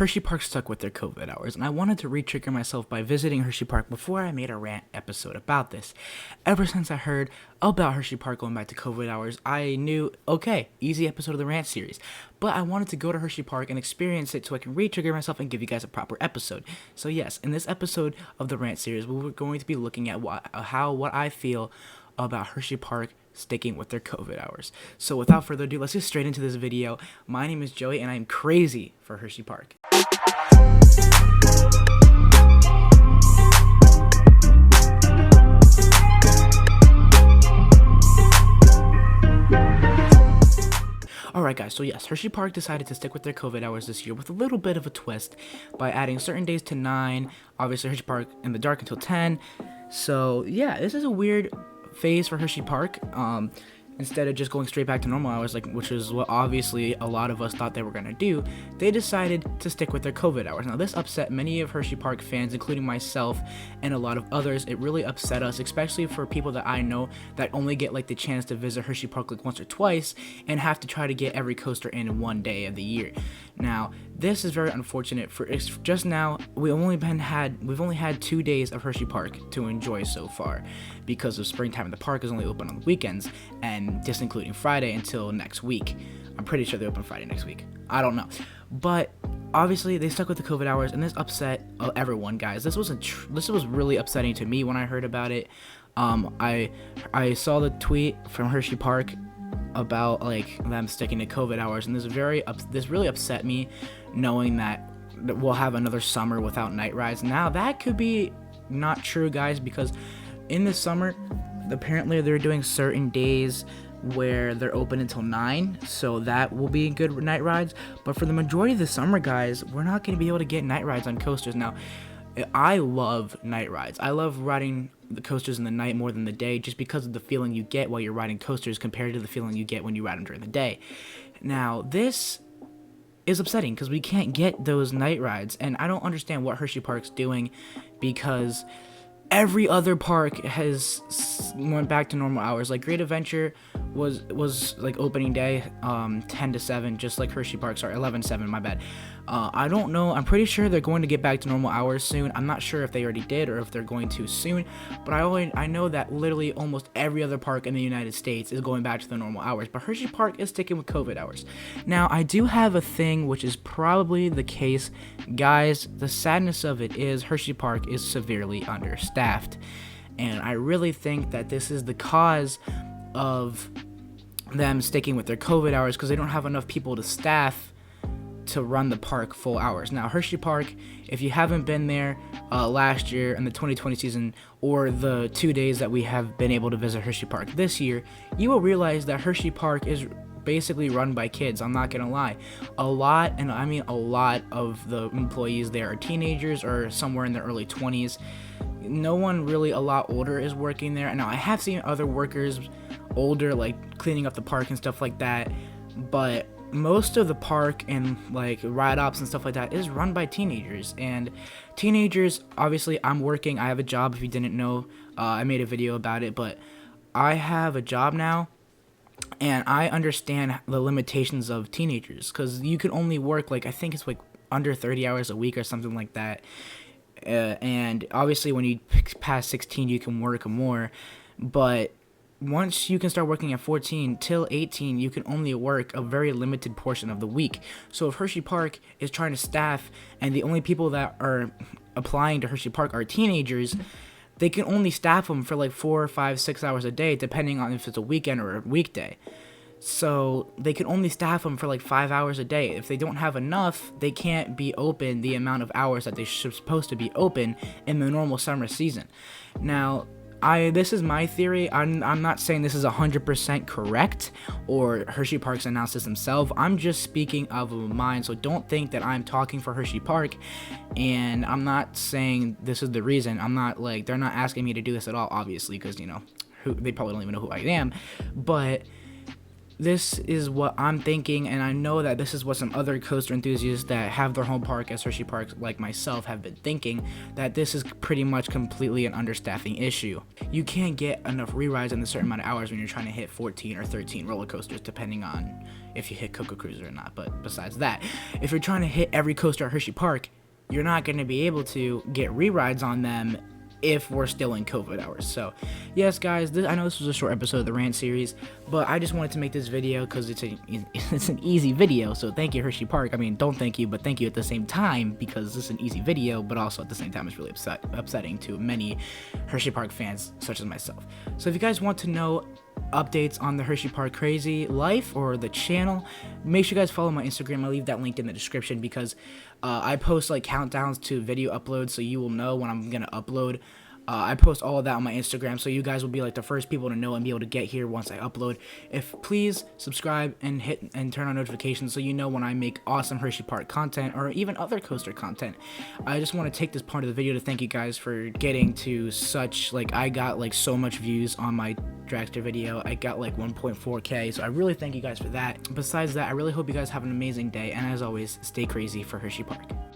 Hersheypark stuck with their COVID hours, and I wanted to re-trigger myself by visiting Hersheypark before I made a rant episode about this. Ever since I heard about Hersheypark going back to COVID hours, I knew, okay, easy episode of the rant series. But I wanted to go to Hersheypark and experience it so I can re-trigger myself and give you guys a proper episode. So yes, in this episode of the rant series, we're going to be looking at what I feel about Hersheypark sticking with their COVID hours. So without further ado, let's get straight into this video. My name is Joey, and I'm crazy for Hersheypark. Alright guys, so yes, Hersheypark decided to stick with their COVID hours this year with a little bit of a twist by adding certain days to 9, obviously Hersheypark in the dark until 10. So yeah, this is a weird phase for Hersheypark. Instead of just going straight back to normal hours, which is what obviously a lot of us thought they were going to do, they decided to stick with their COVID hours. Now, this upset many of Hersheypark fans, including myself and a lot of others. It really upset us, especially for people that I know that only get the chance to visit Hersheypark once or twice and have to try to get every coaster in one day of the year. Now, this is very unfortunate. For just now, we've only had 2 days of Hersheypark to enjoy so far because of springtime, and the park is only open on the weekends, and just including Friday until next week. I'm pretty sure they open Friday next week. I don't know, but obviously they stuck with the COVID hours, and this upset everyone, guys. This was really upsetting to me when I heard about it. I saw the tweet from Hersheypark about them sticking to COVID hours, and this really upset me, knowing that we'll have another summer without night rides. Now that could be not true, guys, because in the summer apparently they're doing certain days where they're open until 9, so that will be good night rides. But for the majority of the summer, guys, we're not going to be able to get night rides on coasters. Now, I love night rides. I love riding the coasters in the night more than the day, just because of the feeling you get while you're riding coasters compared to the feeling you get when you ride them during the day. Now, this is upsetting because we can't get those night rides, and I don't understand what Hersheypark's doing, because every other park has went back to normal hours. Great Adventure was opening day 10 to 7, just like Hersheypark. Sorry, 11-7, my bad. I don't know. I'm pretty sure they're going to get back to normal hours soon. I'm not sure if they already did or if they're going to soon, but I know that literally almost every other park in the United States is going back to the normal hours, but Hersheypark is sticking with COVID hours. Now, I do have a thing, which is probably the case, guys. The sadness of it is Hersheypark is severely understaffed, and I really think that this is the cause of them sticking with their COVID hours, because they don't have enough people to staff to run the park full hours. Now, Hersheypark, if you haven't been there last year in the 2020 season, or the 2 days that we have been able to visit Hersheypark this year, you will realize that Hersheypark is basically run by kids. I'm not gonna lie. A lot, and I mean a lot, of the employees there are teenagers or somewhere in their early 20s. No one really a lot older is working there. Now, I have seen other workers older, cleaning up the park and stuff like that, but most of the park and ride ops and stuff like that is run by teenagers. And teenagers, obviously, I'm working. I have a job. If you didn't know, I made a video about it, but I have a job now, and I understand the limitations of teenagers, because you can only work I think it's under 30 hours a week or something like that. And obviously when you pass 16 you can work more, but once you can start working at 14 till 18, you can only work a very limited portion of the week. So if Hersheypark is trying to staff, and the only people that are applying to Hersheypark are teenagers, they can only staff them for 4, 5, 6 hours a day, depending on if it's a weekend or a weekday. So they can only staff them for 5 hours a day. If they don't have enough, they can't be open the amount of hours that they're supposed to be open in the normal summer season. Now, this is my theory. I'm not saying this is 100% correct, or Hersheypark's announced this themselves. I'm just speaking of mine, so don't think that I'm talking for Hersheypark, and I'm not saying this is the reason. I'm not they're not asking me to do this at all, obviously, because they probably don't even know who I am. But this is what I'm thinking, and I know that this is what some other coaster enthusiasts that have their home park as Hersheypark, like myself, have been thinking, that this is pretty much completely an understaffing issue. You can't get enough re-rides in a certain amount of hours when you're trying to hit 14 or 13 roller coasters, depending on if you hit Coco Cruiser or not. But besides that, if you're trying to hit every coaster at Hersheypark, you're not going to be able to get re-rides on them if we're still in COVID hours. So yes, guys, I know this was a short episode of the Rant series, but I just wanted to make this video because it's an easy video. So thank you, Hersheypark. I mean, don't thank you, but thank you at the same time, because this is an easy video, but also at the same time it's really upsetting to many Hersheypark fans such as myself. So if you guys want to know updates on the Hersheypark crazy life or the channel, make sure you guys follow my Instagram. I'll leave that link in the description, because I post like countdowns to video uploads, so you will know when I'm gonna upload. I post all of that on my Instagram, so you guys will be like the first people to know and be able to get here once I upload. Please subscribe and hit and turn on notifications so you know when I make awesome Hersheypark content or even other coaster content. I just want to take this part of the video to thank you guys for getting to such, like, I got like so much views on my dragster video. I got like 1.4K, so I really thank you guys for that. Besides that, I really hope you guys have an amazing day, and as always, stay crazy for Hersheypark.